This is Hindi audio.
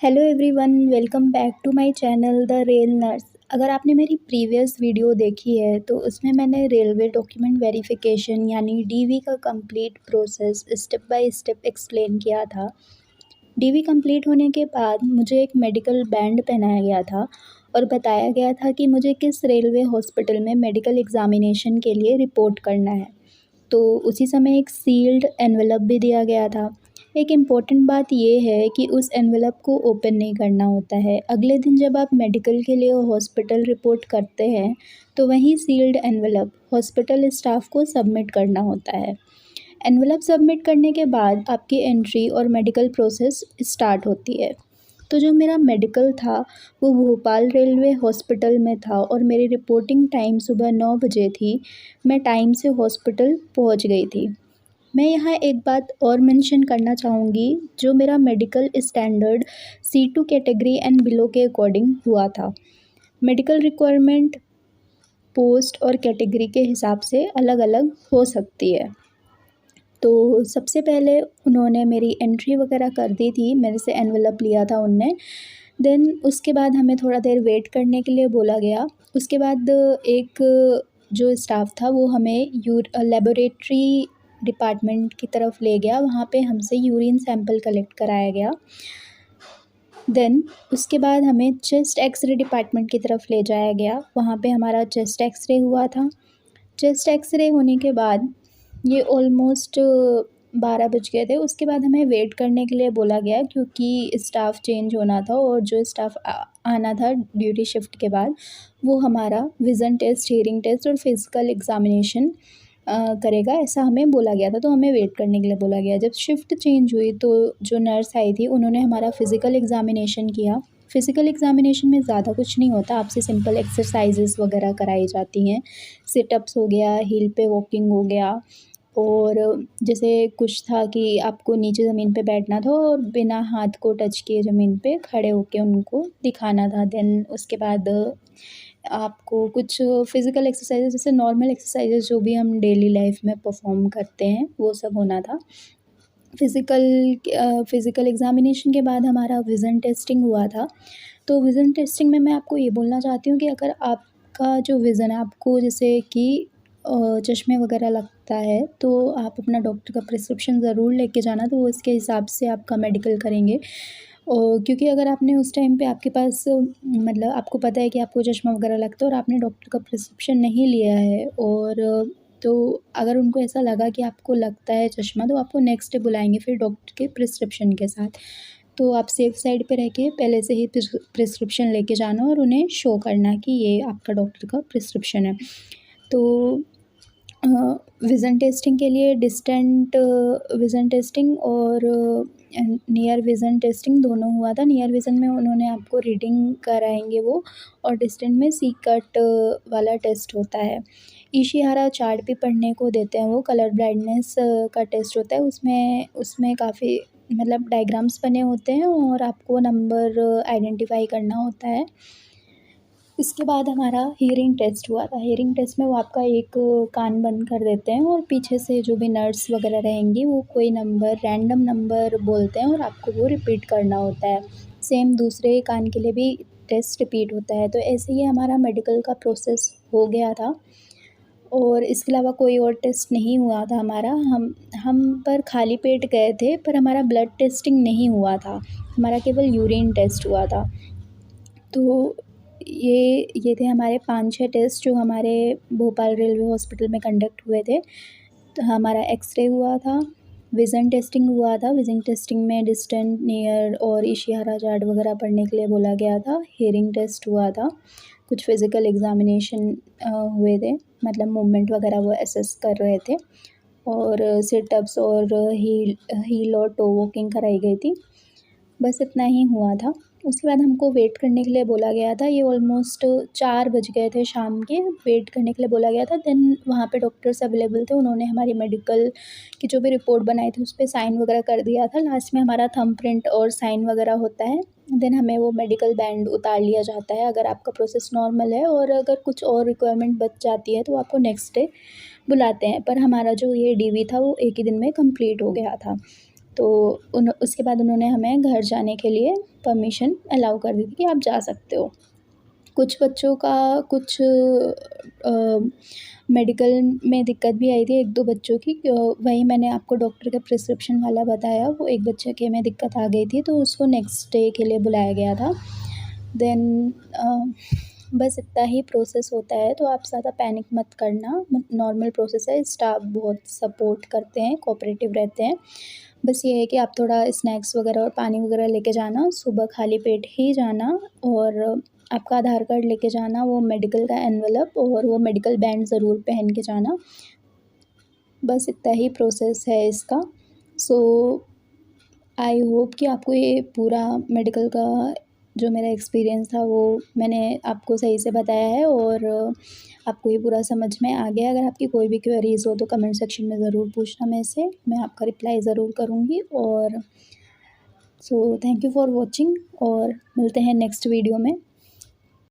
Hello everyone, welcome back to my channel the rail nurse. अगर आपने मेरी प्रीवियस वीडियो देखी है तो उसमें मैंने रेलवे डॉक्यूमेंट वेरिफिकेशन यानी डीवी का complete process step by step explain किया था। डीवी कंप्लीट होने के बाद मुझे एक मेडिकल बैंड पहनाया गया था और बताया गया था कि मुझे किस रेलवे हॉस्पिटल में मेडिकल एग्जामिनेशन के लिए रिपोर्ट करना है। तो उसी समय एक सील्ड एनवेलप भी दिया गया था। एक इम्पॉर्टेंट बात ये है कि उस एनवेलप को ओपन नहीं करना होता है। अगले दिन जब आप मेडिकल के लिए हॉस्पिटल रिपोर्ट करते हैं तो वही सील्ड एनवेलप हॉस्पिटल स्टाफ को सबमिट करना होता है। एनवेलप सबमिट करने के बाद आपकी एंट्री और मेडिकल प्रोसेस स्टार्ट होती है। तो जो मेरा मेडिकल था वो भोपाल रेलवे हॉस्पिटल में था और मेरी रिपोर्टिंग टाइम सुबह 9 बजे थी। मैं टाइम से हॉस्पिटल पहुंच गई थी। मैं यहाँ एक बात और मेंशन करना चाहूँगी, जो मेरा medical standard C2 category and below के अकॉर्डिंग हुआ था। मेडिकल रिक्वायरमेंट पोस्ट और कैटेगरी के हिसाब से अलग अलग हो सकती है। तो सबसे पहले उन्होंने मेरी एंट्री वगैरह कर दी थी, मेरे से एनवेलप लिया था उनने। देन उसके बाद हमें थोड़ा देर वेट करने के लिए बोला गया। उसके बाद एक जो स्टाफ था वो हमें लेबोरेटरी डिपार्टमेंट की तरफ ले गया। वहाँ पे हमसे यूरिन सैंपल कलेक्ट कराया गया। देन उसके बाद हमें चेस्ट एक्सरे डिपार्टमेंट की तरफ ले जाया गया। वहाँ पे हमारा चेस्ट एक्सरे हुआ था। चेस्ट एक्सरे होने के बाद ये ऑलमोस्ट 12 बज गए थे। उसके बाद हमें वेट करने के लिए बोला गया क्योंकि स्टाफ चेंज होना था और जो स्टाफ आना था ड्यूटी शिफ्ट के बाद वो हमारा विज़न टेस्ट, हियरिंग टेस्ट और फिज़िकल एग्ज़ामिनेशन करेगा, ऐसा हमें बोला गया था। तो हमें वेट करने के लिए बोला गया। जब शिफ्ट चेंज हुई तो जो नर्स आई थी उन्होंने हमारा फ़िज़िकल एग्ज़ामिनेशन किया। फ़िज़िकल एग्ज़ामिनेशन में ज़्यादा कुछ नहीं होता, आपसे सिंपल एक्सरसाइजेस वगैरह कराई जाती हैं। सिटअप्स हो गया, हील पे वॉकिंग हो गया, और जैसे कुछ था कि आपको नीचे ज़मीन पे बैठना था और बिना हाथ को टच किए ज़मीन पे खड़े होके उनको दिखाना था। देन उसके बाद आपको कुछ फ़िज़िकल एक्सरसाइजेस, जैसे नॉर्मल एक्सरसाइजेस जो भी हम डेली लाइफ में परफॉर्म करते हैं वो सब होना था। फ़िज़िकल एग्ज़ामिनेशन के बाद हमारा विज़न टेस्टिंग हुआ था। तो विज़न टेस्टिंग में मैं आपको ये बोलना चाहती हूँ कि अगर आपका जो विज़न है, आपको जैसे कि चश्मे वगैरह लगता है तो आप अपना डॉक्टर का प्रिस्क्रिप्शन ज़रूर लेके जाना, तो वो उसके हिसाब से आपका मेडिकल करेंगे। और क्योंकि अगर आपने उस टाइम पे आपके पास मतलब आपको पता है कि आपको चश्मा वगैरह लगता है और आपने डॉक्टर का प्रिस्क्रिप्शन नहीं लिया है, और तो अगर उनको ऐसा लगा कि आपको लगता है चश्मा तो आपको नेक्स्ट डे बुलाएंगे फिर डॉक्टर के प्रिस्क्रिप्शन के साथ। तो आप सेफ साइड पे रह के पहले से ही प्रिस्क्रिप्शन लेके जाना और उन्हें शो करना कि ये आपका डॉक्टर का प्रिस्क्रिप्शन है। तो विज़न टेस्टिंग के लिए डिस्टेंट विज़न टेस्टिंग और नियर विज़न टेस्टिंग दोनों हुआ था। नियर विज़न में उन्होंने आपको रीडिंग कराएंगे वो, और डिस्टेंट में सी कट वाला टेस्ट होता है। इशिहारा चार्ट भी पढ़ने को देते हैं वो, कलर ब्लाइंडनेस का टेस्ट होता है। उसमें उसमें काफ़ी मतलब डायग्राम्स बने होते हैं और आपको नंबर आइडेंटिफाई करना होता है। इसके बाद हमारा हियरिंग टेस्ट हुआ था। हियरिंग टेस्ट में वो आपका एक कान बंद कर देते हैं और पीछे से जो भी नर्स वगैरह रहेंगी वो कोई नंबर, रैंडम नंबर बोलते हैं और आपको वो रिपीट करना होता है। सेम दूसरे कान के लिए भी टेस्ट रिपीट होता है। तो ऐसे ही हमारा मेडिकल का प्रोसेस हो गया था और इसके अलावा कोई और टेस्ट नहीं हुआ था हमारा। हम पर खाली पेट गए थे, पर हमारा ब्लड टेस्टिंग नहीं हुआ था, हमारा केवल यूरिन टेस्ट हुआ था। तो ये थे हमारे 5-6 टेस्ट जो हमारे भोपाल रेलवे हॉस्पिटल में कंडक्ट हुए थे। तो हमारा एक्सरे हुआ था, विज़न टेस्टिंग हुआ था। विज़न टेस्टिंग में डिस्टेंट, नियर और इशिहारा चार्ट वगैरह पढ़ने के लिए बोला गया था। हियरिंग टेस्ट हुआ था। कुछ फिज़िकल एग्ज़ामिनेशन हुए थे, मतलब मूवमेंट वगैरह वो असेस कर रहे थे, और सिटअप्स और हील और टो वॉकिंग कराई गई थी। बस इतना ही हुआ था। उसके बाद हमको वेट करने के लिए बोला गया था। ये ऑलमोस्ट 4 बज गए थे शाम के, वेट करने के लिए बोला गया था। देन वहाँ पे डॉक्टर्स अवेलेबल थे, उन्होंने हमारी मेडिकल की जो भी रिपोर्ट बनाई थी उस पे साइन वगैरह कर दिया था। लास्ट में हमारा थंब प्रिंट और साइन वगैरह होता है। देन हमें वो मेडिकल बैंड उतार लिया जाता है अगर आपका प्रोसेस नॉर्मल है, और अगर कुछ और रिक्वायरमेंट बच जाती है तो आपको नेक्स्ट डे बुलाते हैं। पर हमारा जो ये डीवी था वो एक ही दिन में कंप्लीट हो गया था। तो उसके बाद उन्होंने हमें घर जाने के लिए परमिशन अलाउ कर दी थी कि आप जा सकते हो। कुछ बच्चों का कुछ मेडिकल में दिक्कत भी आई थी 1-2 बच्चों की, वही मैंने आपको डॉक्टर का प्रिस्क्रिप्शन वाला बताया, वो एक बच्चे के में दिक्कत आ गई थी तो उसको नेक्स्ट डे के लिए बुलाया गया था। देन बस इतना ही प्रोसेस होता है, तो आप ज़्यादा पैनिक मत करना, नॉर्मल प्रोसेस है, स्टाफ बहुत सपोर्ट करते हैं, कोऑपरेटिव रहते हैं। बस ये है कि आप थोड़ा स्नैक्स वगैरह और पानी वगैरह लेके जाना, सुबह खाली पेट ही जाना और आपका आधार कार्ड लेके जाना, वो मेडिकल का एनवेलप और वो मेडिकल बैंड ज़रूर पहन के जाना। बस इतना ही प्रोसेस है इसका। सो आई होप कि आपको ये पूरा मेडिकल का जो मेरा एक्सपीरियंस था वो मैंने आपको सही से बताया है और आपको ये पूरा समझ में आ गया। अगर आपकी कोई भी क्वेरीज़ हो तो कमेंट सेक्शन में ज़रूर पूछना मेरे से, मैं आपका रिप्लाई ज़रूर करूँगी। और so thank you for watching और मिलते हैं नेक्स्ट वीडियो में।